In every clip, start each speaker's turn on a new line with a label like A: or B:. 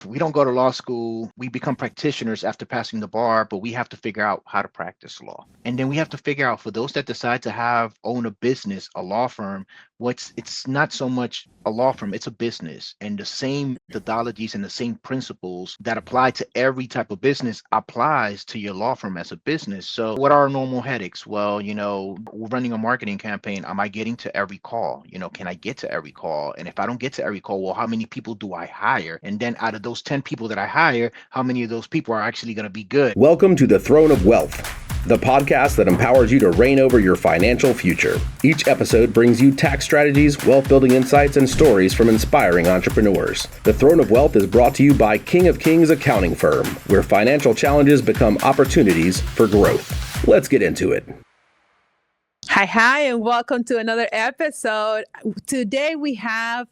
A: We don't go to law school. We become practitioners after passing the bar, but we have to figure out how to practice law. And then we have to figure out for those that decide to own a business, a law firm, it's not so much a law firm, it's a business. And the same methodologies and the same principles that apply to every type of business applies to your law firm as a business. So what are our normal headaches? Well, we're running a marketing campaign. Am I getting to every call? Can I get to every call? And if I don't get to every call, well, how many people do I hire? And then out of those 10 people that I hire, how many of those people are actually going to be good?
B: Welcome to the Throne of Wealth, the podcast that empowers you to reign over your financial future. Each episode brings you tax strategies, wealth building insights, and stories from inspiring entrepreneurs. The Throne of Wealth is brought to you by King of Kings Accounting Firm, where financial challenges become opportunities for growth. Let's get into it.
C: Hi, and welcome to another episode. Today we have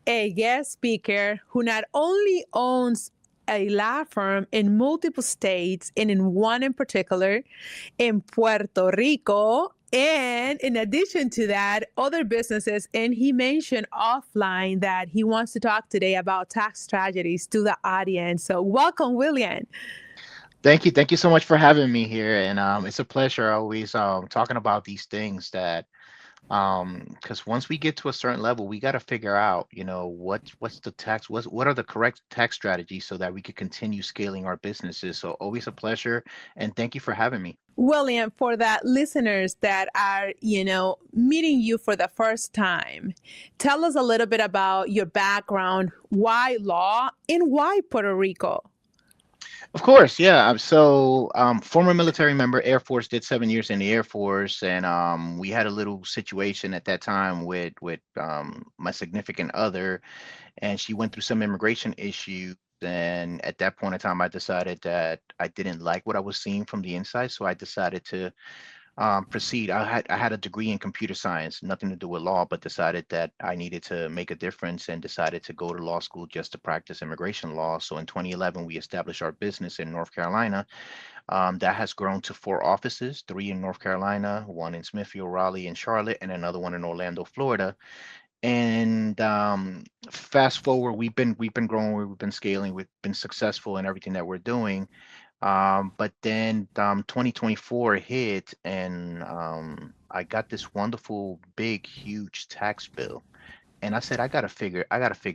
C: a guest speaker who not only owns a law firm in multiple states and in one in particular in Puerto Rico, and in addition to that, other businesses. And he mentioned offline that he wants to talk today about tax tragedies to the audience. So welcome, William.
A: Thank you. Thank you so much for having me here. And it's a pleasure always talking about these things that because once we get to a certain level, we got to figure out, what's the tax, what are the correct tax strategies so that we could continue scaling our businesses. So always a pleasure. And thank you for having me.
C: William, for the listeners that are, meeting you for the first time, tell us a little bit about your background, why law and why Puerto Rico?
A: Of course, yeah. So, former military member, Air Force, did 7 years in the Air Force, and we had a little situation at that time with my significant other, and she went through some immigration issues. And at that point in time, I decided that I didn't like what I was seeing from the inside, so I decided to proceed. I had a degree in computer science, nothing to do with law, but decided that I needed to make a difference and decided to go to law school just to practice immigration law. So in 2011, we established our business in North Carolina. That has grown to 4 offices, 3 in North Carolina, one in Smithfield, Raleigh, and Charlotte, and another one in Orlando, Florida. And fast forward, we've been growing, we've been scaling, we've been successful in everything that we're doing. But then 2024 hit, and I got this wonderful, big, huge tax bill. And I said, I gotta figure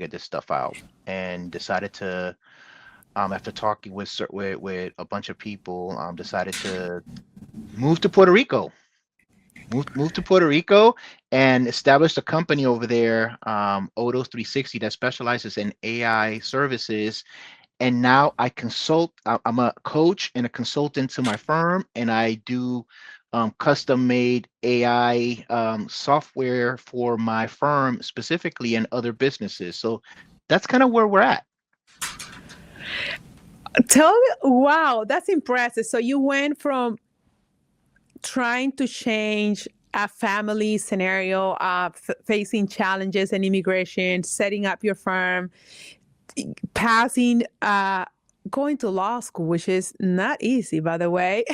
A: this stuff out. And decided to, after talking with a bunch of people, decided to move to Puerto Rico. Moved to Puerto Rico and established a company over there, Odos 360, that specializes in AI services. And now I consult. I'm a coach and a consultant to my firm, and I do custom made AI software for my firm specifically and other businesses. So that's kind of where we're at.
C: Tell me, wow, that's impressive. So you went from trying to change a family scenario of facing challenges and immigration, setting up your firm, passing, going to law school, which is not easy, by the way.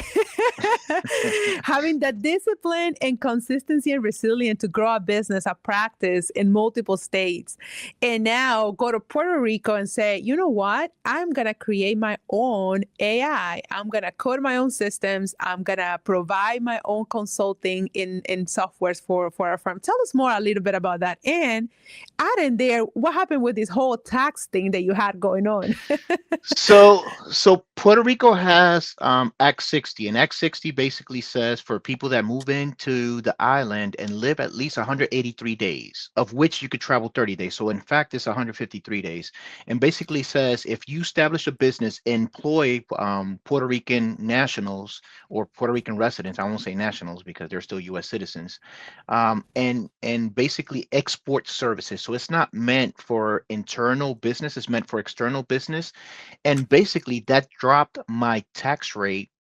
C: Having that discipline and consistency and resilience to grow a business, a practice in multiple states. And now go to Puerto Rico and say, you know what? I'm going to create my own AI. I'm going to code my own systems. I'm going to provide my own consulting in softwares for our firm. Tell us more a little bit about that. And add in there, what happened with this whole tax thing that you had going on?
A: So Puerto Rico has Act 60, and Act 60 basically says for people that move into the island and live at least 183 days, of which you could travel 30 days. So in fact, it's 153 days, and basically says if you establish a business, employ Puerto Rican nationals or Puerto Rican residents, I won't say nationals because they're still U.S. citizens, and basically export services. So it's not meant for internal business; it's meant for external business. And basically, that dropped my tax rate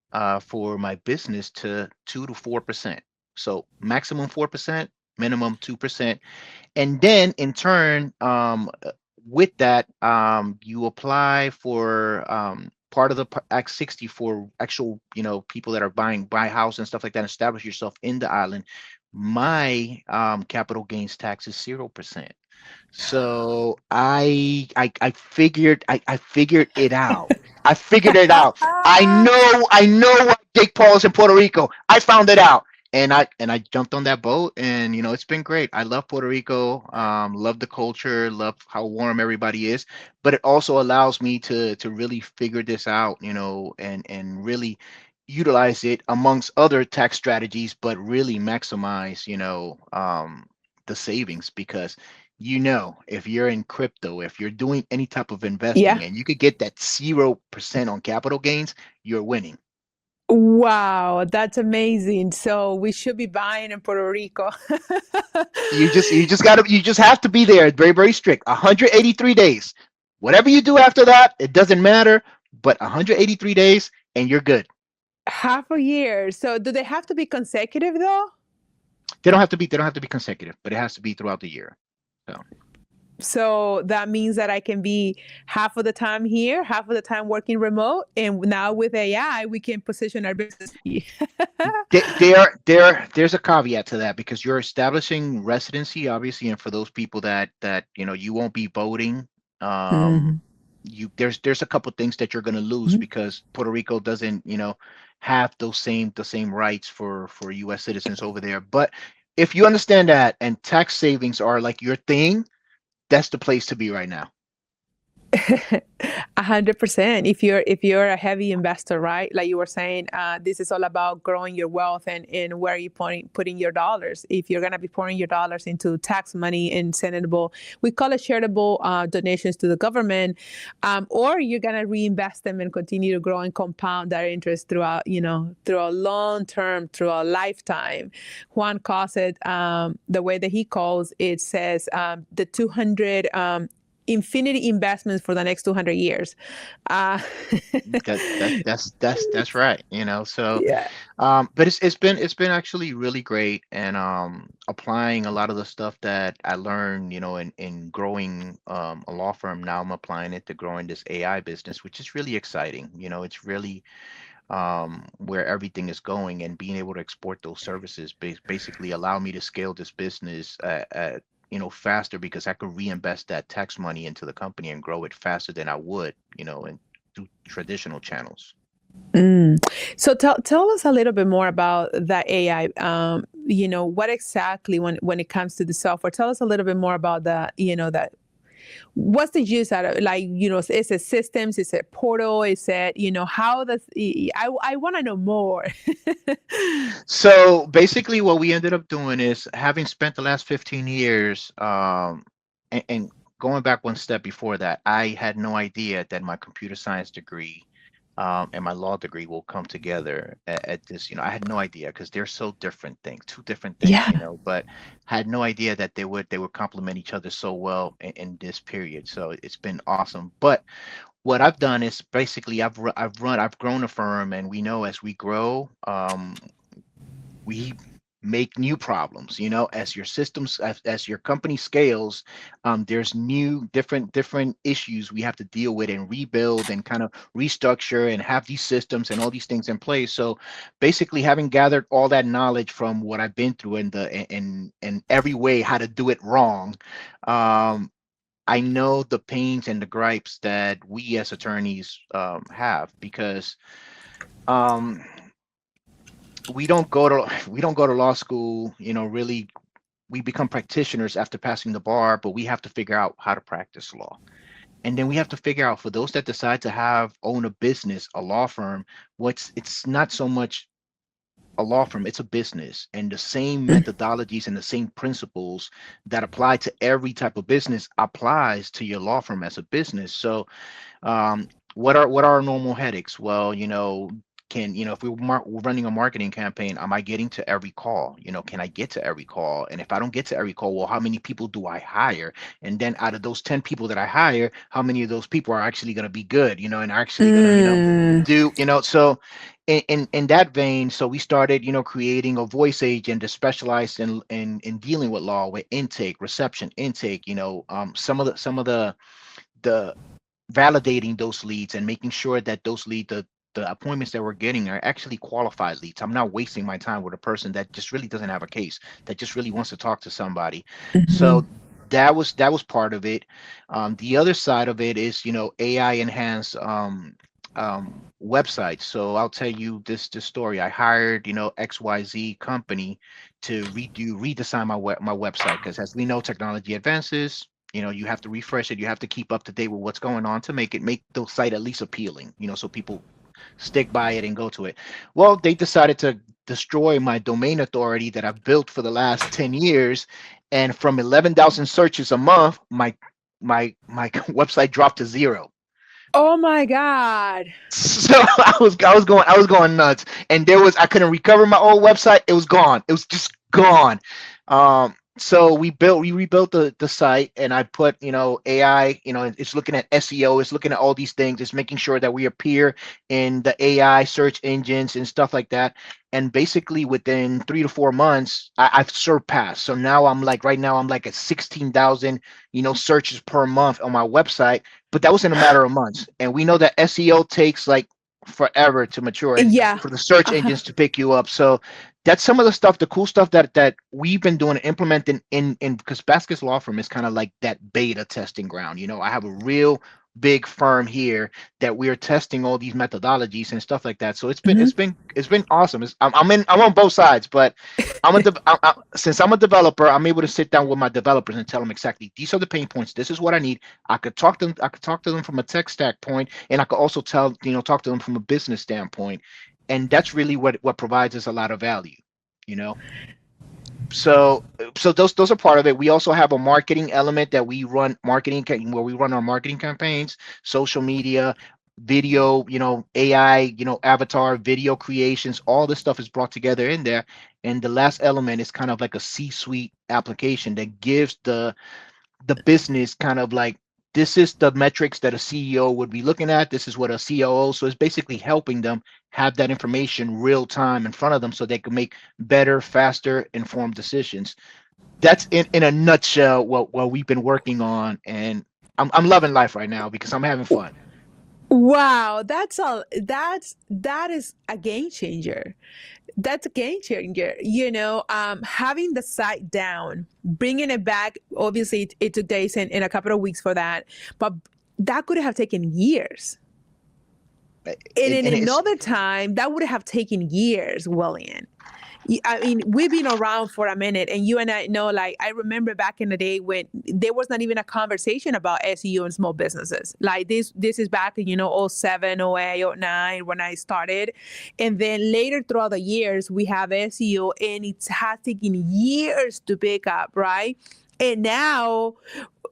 A: for my business to 2 to 4%. So maximum 4%, minimum 2%. And then in turn, with that, you apply for part of the Act 60 for actual, people that are buy house and stuff like that, establish yourself in the island. My capital gains tax is 0%. So I figured it out. I figured it out. I know what Jake Paul is in Puerto Rico. I found it out. And I jumped on that boat, and it's been great. I love Puerto Rico. Love the culture, love how warm everybody is. But it also allows me to really figure this out, and really utilize it amongst other tax strategies, but really maximize, the savings, because if you're in crypto, if you're doing any type of
C: Yeah.
A: investing and you could get that 0% on capital gains, you're winning.
C: Wow, that's amazing. So we should be buying in Puerto Rico.
A: You just have to be there. Very, very strict. 183 days. Whatever you do after that, it doesn't matter, but 183 days and you're good.
C: Half a year. So do they have to be consecutive though?
A: They don't have to be consecutive, but it has to be throughout the year. So
C: So that means that I can be half of the time here, half of the time working remote. And now with AI, we can position our business.
A: there's a caveat to that, because you're establishing residency, obviously, and for those people that you won't be voting. um
C: Mhm.
A: there's a couple things that you're going to lose, because Puerto Rico doesn't have the same rights for US citizens over there. But if you understand that, and tax savings are like your thing, that's the place to be right now.
C: 100%. If you're a heavy investor, right? Like you were saying, this is all about growing your wealth and where are you putting your dollars. If you're gonna be pouring your dollars into tax money and sendable, we call it charitable donations to the government, or you're gonna reinvest them and continue to grow and compound that interest throughout, through a long term, through a lifetime. Juan calls it the way that he calls it says the 200 infinity investments for the next 200 years. Uh,
A: That's right. So,
C: yeah.
A: but it's been actually really great, and applying a lot of the stuff that I learned, in growing a law firm. Now I'm applying it to growing this AI business, which is really exciting. It's really where everything is going, and being able to export those services basically allow me to scale this business faster, because I could reinvest that tax money into the company and grow it faster than I would, in through traditional channels.
C: Mm. So tell us a little bit more about that AI. What exactly when it comes to the software? Tell us a little bit more about that. What's the use out of, like, is it systems? Is it portal? Is it, how does I want to know more.
A: So basically, what we ended up doing is, having spent the last 15 years, and going back one step before that, I had no idea that my computer science degree, and my law degree will come together at this. I had no idea, because they're so different things, two different things,
C: Yeah.
A: but had no idea that they would complement each other so well in this period. So it's been awesome. But what I've done is, basically, I've grown a firm, and we know, as we grow, we make new problems, as your systems, as your company scales. There's new, different issues we have to deal with, and rebuild, and kind of restructure, and have these systems and all these things in place. So basically, having gathered all that knowledge from what I've been through, in every way, how to do it wrong, um, I know the pains and the gripes that we as attorneys have, because um, we don't go to law school, really. We become practitioners after passing the bar, but we have to figure out how to practice law. And then we have to figure out, for those that decide to own a business, a law firm, it's not so much a law firm, it's a business. And the same methodologies and the same principles that apply to every type of business applies to your law firm as a business. So, what are our normal headaches? Well, if we're running a marketing campaign, am I getting to every call? Can I get to every call? And if I don't get to every call, well, how many people do I hire? And then, out of those 10 people that I hire, how many of those people are actually going to be good, and are actually going to,
C: Mm.
A: do, so in that vein, so we started, creating a voice agent to specialize in dealing with law, with intake, reception, intake, some of the validating those leads, and making sure that the appointments that we're getting are actually qualified leads. I'm not wasting my time with a person that just really doesn't have a case, that just really wants to talk to somebody.
C: Mhm.
A: So that was part of it. The other side of it is, AI enhanced websites. So I'll tell you this story. I hired, XYZ company to redesign my website, because as we know, technology advances. You have to refresh it. You have to keep up to date with what's going on to make the site at least appealing. So people stick by it and go to it. Well, they decided to destroy my domain authority that I've built for the last 10 years. And from 11,000 searches a month, my website dropped to zero.
C: Oh my God.
A: So I was going nuts, and I couldn't recover my old website. It was gone. It was just gone. So we rebuilt the site, and I put, AI. It's looking at SEO. It's looking at all these things. It's making sure that we appear in the AI search engines and stuff like that. And basically within 3 to 4 months, I've surpassed. So now right now I'm like at 16,000 searches per month on my website. But that was in a matter of months. And we know that SEO takes like forever to mature, and
C: Yeah.
A: for the search
C: Uh-huh.
A: engines to pick you up. So that's some of the stuff, the cool stuff that we've been doing, implementing in because Vasquez Law Firm is kind of like that beta testing ground. I have a real big firm here that we're testing all these methodologies and stuff like that. So it's been
C: Mhm.
A: it's been it's been awesome. I'm on both sides, but since I'm a developer, I'm able to sit down with my developers and tell them exactly, these are the pain points. This is what I need. I could talk to them from a tech stack point, and I could also talk to them from a business standpoint. And that's really what provides us a lot of value, you know. So those are part of it. We also have a marketing element that we run, where we run our marketing campaigns, social media, video, AI, avatar video creations. All this stuff is brought together in there. And the last element is kind of like a C-suite application that gives the business kind of like, this is the metrics that a CEO would be looking at. This is what a COO. So it's basically helping them have that information real time in front of them, so they can make better, faster, informed decisions. That's in a nutshell what we've been working on, and I'm loving life right now because I'm having fun.
C: Wow, that is a game changer. That's a game changer. Having the site down, bringing it back. Obviously, it took days and a couple of weeks for that, but that could have taken years. And in
A: And it's
C: another time, that would have taken years, William. I mean, we've been around for a minute, and you and I know, like, I remember back in the day when there was not even a conversation about SEO in small businesses. Like this is back in, '07, '08, '09 when I started. And then later throughout the years, we have SEO, and it has taken years to pick up, right? And now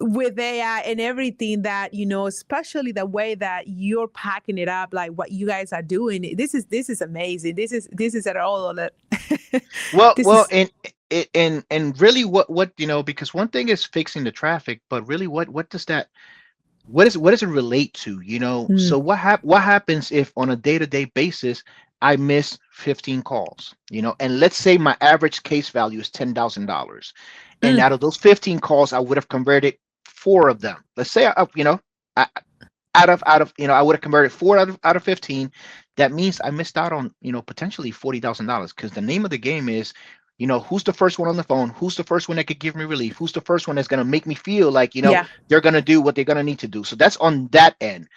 C: with AI and everything that, especially the way that you're packing it up, like what you guys are doing, this is amazing. This is at all of it.
A: well
C: This
A: well
C: is
A: and really, what because one thing is fixing the traffic, but really, what does that, what does it relate to?
C: mm,
A: So what happens if on a day-to-day basis I miss 15 calls, and let's say my average case value is $10,000, and
C: mm,
A: out of those 15 calls I would have converted four of them. Let's say I, I would have converted four out of 15. That means I missed out on, potentially $40,000, because the name of the game is, who's the first one on the phone, who's the first one that could give me relief, who's the first one that's going to make me feel like,
C: yeah.
A: they're going to do what they're going to need to do. So that's on that end.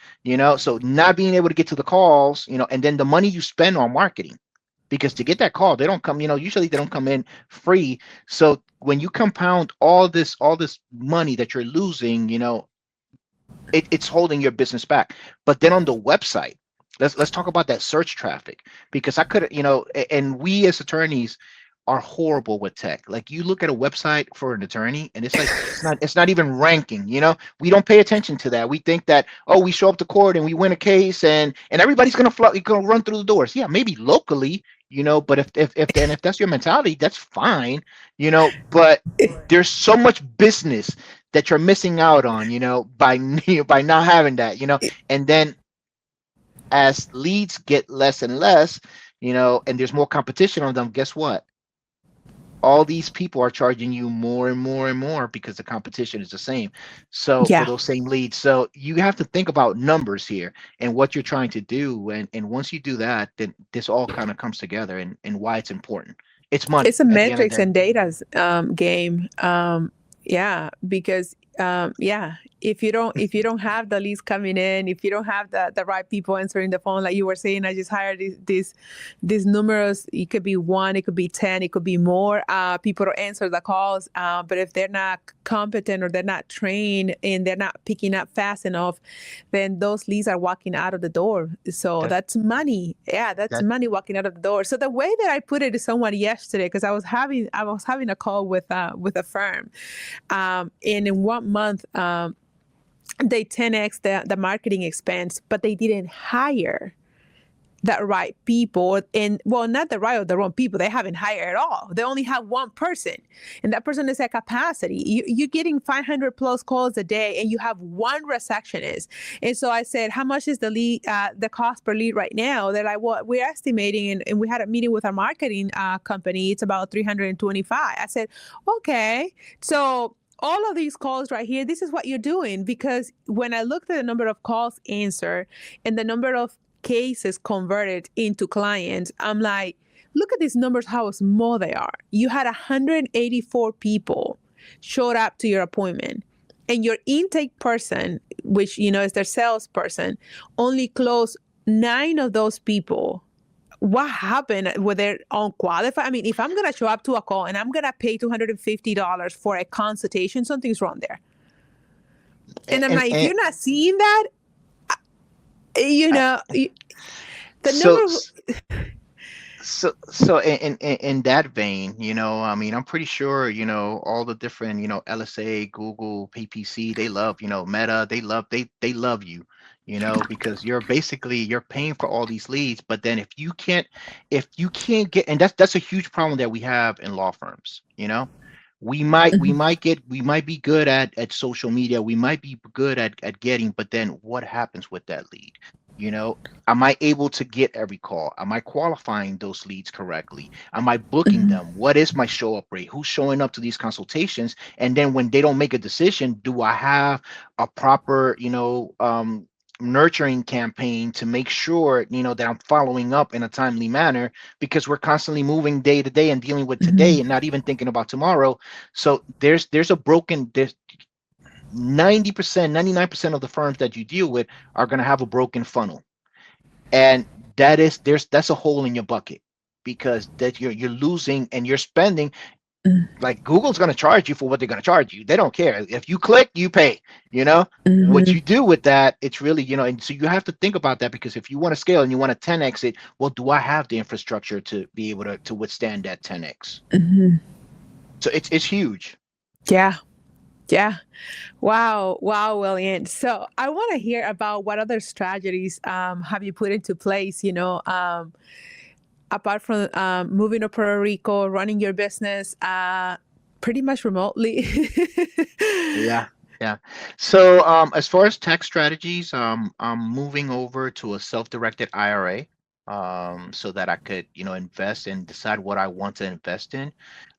A: So not being able to get to the calls, and then the money you spend on marketing, because to get that call, they don't come, usually they don't come in free. So when you compound all this money that you're losing, it's holding your business back. But then on the website, let's talk about that search traffic, because I could, and we as attorneys are horrible with tech. Like, you look at a website for an attorney, and it's like, it's not even ranking. We don't pay attention to that. We think that, oh, we show up to court and we win a case, and everybody's gonna run through the doors. Yeah, maybe locally, but if that's your mentality, that's fine. But there's so much business that you're missing out on, by by not having that, and then as leads get less and less, and there's more competition on them, guess what? All these people are charging you more and more and more because the competition is the same. So for
C: Yeah.
A: those same leads, so you have to think about numbers here and what you're trying to do. And once you do that, then this all kind of comes together, and why it's important. It's money
C: It's a
A: at the end of
C: metrics
A: the day.
C: and data game. Yeah, because yeah, if you don't have the leads coming in, if you don't have the right people answering the phone, like you were saying, I just hired these numerous. It could be one, it could be 10, it could be more. People to answer the calls, but if they're not competent or they're not trained and they're not picking up fast enough, then those leads are walking out of the door. So
A: That
C: that's money. Yeah, that's
A: that
C: money walking out of the door. So the way that I put it to someone yesterday, because I was having a call with a firm, and in 1 month, they 10x the marketing expense, but they didn't hire the right people. And well, not the right or the wrong people. They haven't hired at all. They only have one person, and that person is at capacity. You're getting 500 plus calls a day, and you have one receptionist. And so I said, how much is the lead, the cost per lead right now? They're like, well, we're estimating, and we had a meeting with our marketing company. It's about 325. I said, okay, so all of these calls right here, this is what you're doing. Because when I looked at the number of calls answered and the number of cases converted into clients, I'm like, look at these numbers, how small they are. You had 184 people showed up to your appointment, and your intake person, which is their salesperson, only closed 9 of those people. What happened? Were they unqualified? I mean, if I'm going to show up to a call and I'm going to pay $250 for a consultation, something's wrong there. And I'm like, if
A: and
C: you're not seeing that,
A: I-
C: the
A: so
C: number
A: so in that vein, I mean, I'm pretty sure, all the different, LSA, Google, PPC, they love, Meta, they love you, because you're paying for all these leads. But then if you can't get, and that's a huge problem that we have in law firms. We might be good at social media, we might be good at getting, but then what happens with that lead? Am I able to get every call? Am I qualifying those leads correctly? Am I booking them? What is my show up rate? Who's showing up to these consultations? And then when they don't make a decision, do I have a proper, nurturing campaign to make sure, that I'm following up in a timely manner, because we're constantly moving day to day and dealing with today and not even thinking about tomorrow. So there's 90%, 99% of the firms that you deal with are going to have a broken funnel. And that's a hole in your bucket, because that you're losing and you're spending. Like, Google's going to charge you for what they're going to charge you. They don't care. If you click, you pay. What you do with that, it's really, and so you have to think about that, because if you want to scale and you want to 10x it, well, do I have the infrastructure to be able to withstand that 10x? So it's huge.
C: Yeah. Yeah. Wow. Wow, William. So I want to hear about what other strategies have you put into place, apart from moving to Puerto Rico, running your business pretty much remotely.
A: Yeah. Yeah. So as far as tax strategies, I'm moving over to a self-directed IRA, so that I could, invest and decide what I want to invest in,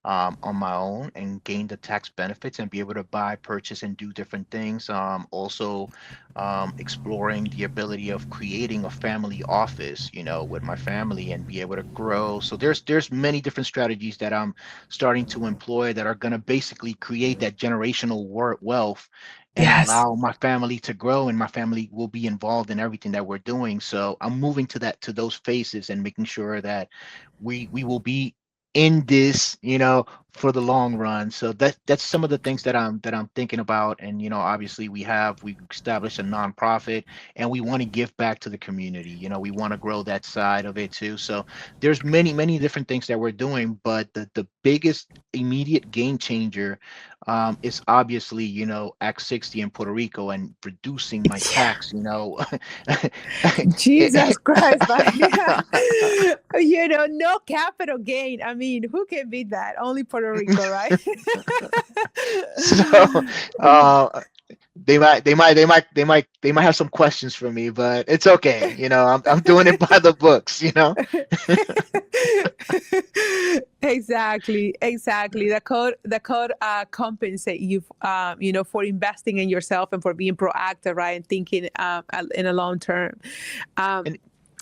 A: on my own, and gain the tax benefits and be able to buy, purchase, and do different things. Also, exploring the ability of creating a family office, with my family, and be able to grow. So there's many different strategies that I'm starting to employ that are going to basically create that generational wealth and
C: Yes.
A: allow my family to grow, and my family will be involved in everything that we're doing. So I'm moving to those phases and making sure that we will be in this, for the long run. So that's some of the things that I'm thinking about. And obviously we established a nonprofit, and we want to give back to the community. We want to grow that side of it too. So there's many different things that we're doing, but the biggest immediate game changer, is obviously, Act 60 in Puerto Rico, and reducing my tax.
C: Jesus Christ. No capital gain. I mean, who can beat that? Only Puerto Rico, right?
A: So they might have some questions for me, but it's okay. I'm doing it by the books.
C: Exactly. The code compensate you, for investing in yourself and for being proactive, right, and thinking in a long term.
A: And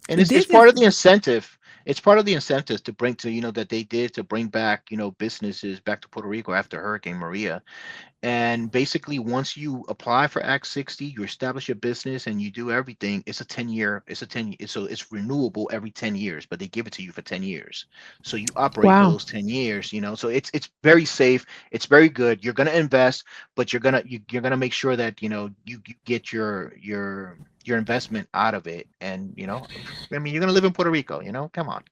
A: it's
C: This
A: part
C: is
A: of the incentive. It's part of the incentives to bring to, that they did to bring back, businesses back to Puerto Rico after Hurricane Maria. And basically, once you apply for Act 60, you establish your business and you do everything. So it's renewable every 10 years, but they give it to you for 10 years. So you operate for
C: Wow.
A: those 10 years, so it's very safe. It's very good. You're going to invest, but you're going to make sure that, you get your investment out of it. And, I mean, you're going to live in Puerto Rico, come on.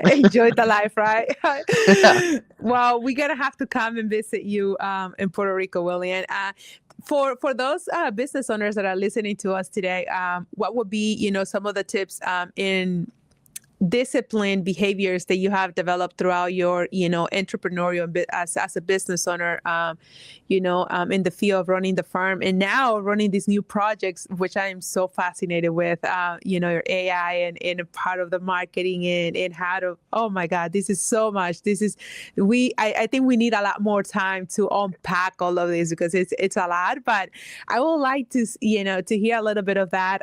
C: Enjoy the life, right? Well, we're gonna have to come and visit you in Puerto Rico, William. For those business owners that are listening to us today, what would be some of the tips in discipline behaviors that you have developed throughout your entrepreneurial as a business owner, in the field of running the firm and now running these new projects, which I am so fascinated with, your AI and part of the marketing and how to, oh my God, this is so much. This is, I think we need a lot more time to unpack all of this because it's a lot, but I would like to, to hear a little bit of that.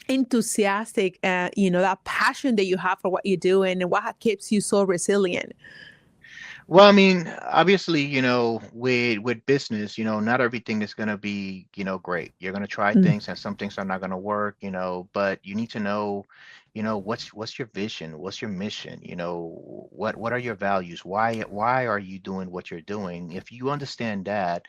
C: Enthusiastic, that passion that you have for what you do and what keeps you so resilient.
A: Well, I mean, obviously, with business, not everything is gonna be, great. You're gonna try
C: Mm.
A: things and some things are not gonna work, but you need to know, what's your vision? What's your mission? What are your values? Why are you doing what you're doing? If you understand that,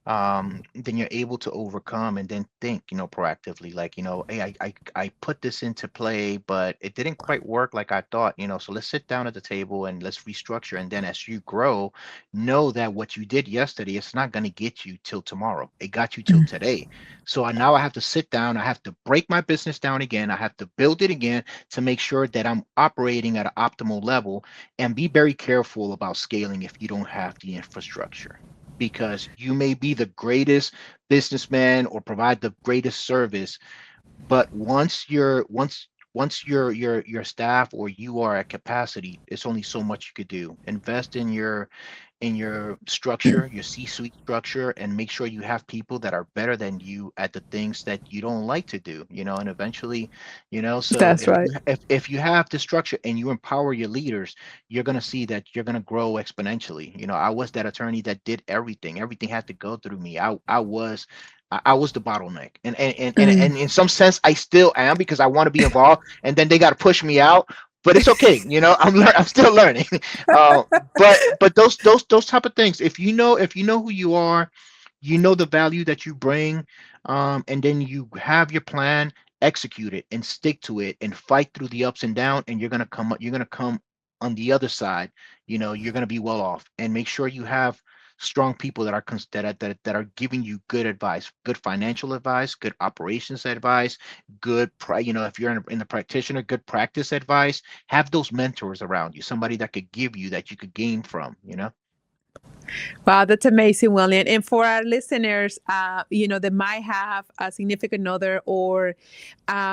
A: then you're able to overcome and then think, proactively, like, hey, I put this into play, but it didn't quite work like I thought, so let's sit down at the table and let's restructure. And then as you grow, know that what you did yesterday, it's not going to get you till tomorrow. It got you till
C: Mm.
A: today. So now I have to sit down. I have to break my business down again. I have to build it again to make sure that I'm operating at an optimal level, and be very careful about scaling if you don't have the infrastructure, because you may be the greatest businessman or provide the greatest service, but once your staff or you are at capacity, it's only so much you could do. Invest in your structure, your C-suite structure, and make sure you have people that are better than you at the things that you don't like to do, and eventually, so
C: That's
A: if
C: right.
A: you have the structure and you empower your leaders, you're going to see that you're going to grow exponentially. I was that attorney that did everything. Everything had to go through me. I was the bottleneck, and
C: Mm.
A: in some sense, I still am, because I want to be involved, and then they got to push me out. But it's okay, I'm still learning. Uh, but those type of things, if you know who you are, the value that you bring, and then you have your plan, execute it and stick to it and fight through the ups and down, and you're gonna come on the other side. You're gonna be well off, and make sure you have strong people that are that are giving you good advice, good financial advice, good operations advice, if you're in the practitioner, good practice advice. Have those mentors around you, somebody that could give you, that you could gain from.
C: Wow, that's amazing, William. And for our listeners, that might have a significant other, or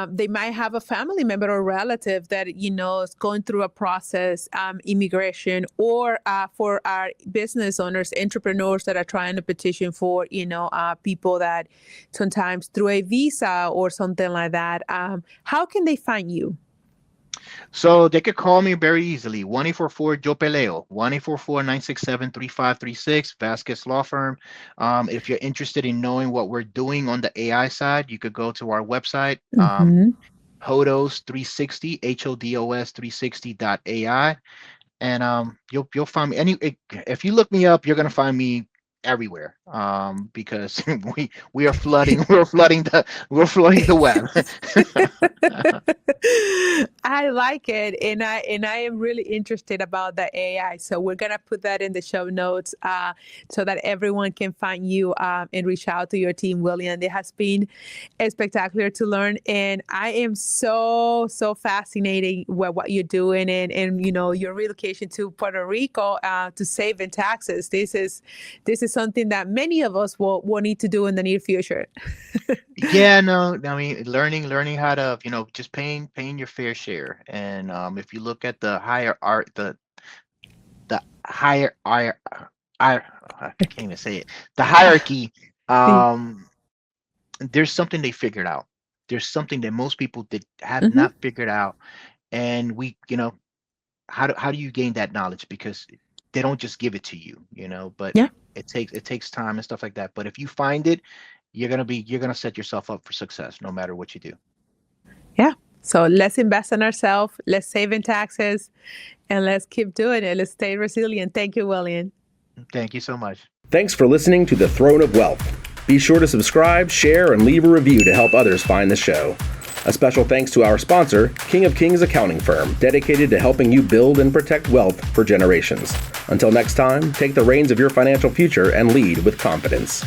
C: they might have a family member or relative that is going through a process, immigration, or for our business owners, entrepreneurs that are trying to petition for people that sometimes through a visa or something like that. How can they find you?
A: So they could call me very easily. 1-844 Yo Peleo, 1-844-967-3536, Vasquez Law Firm. If you're interested in knowing what we're doing on the AI side, you could go to our website,
C: Hmm.
A: HODOS 360, HODOS 360.ai. And you'll find me if you look me up, you're gonna find me everywhere, because we are flooding we're flooding the web.
C: I like it, and I am really interested about the AI. So we're gonna put that in the show notes, so that everyone can find you, and reach out to your team, William. It has been spectacular to learn, and I am so fascinating with what you're doing, and your relocation to Puerto Rico, to save in taxes. This is something that many of us will need to do in the near future.
A: Yeah, no, I mean, learning how to, just paying your fair share. And if you look at the higher I can't even say it, the hierarchy, um, there's something they figured out. There's something that most people did have
C: Hmm.
A: not figured out, And how do you gain that knowledge? Because they don't just give it to you, but
C: Yeah.
A: it takes time and stuff like that. But if you find it, you're gonna set yourself up for success no matter what you do.
C: Yeah. So let's invest in ourselves. Let's save in taxes, and let's keep doing it. Let's stay resilient. Thank you, William.
A: Thank you so much.
B: Thanks for listening to The Throne of Wealth. Be sure to subscribe, share, and leave a review to help others find the show. A special thanks to our sponsor, King of Kings Accounting Firm, dedicated to helping you build and protect wealth for generations. Until next time, take the reins of your financial future and lead with confidence.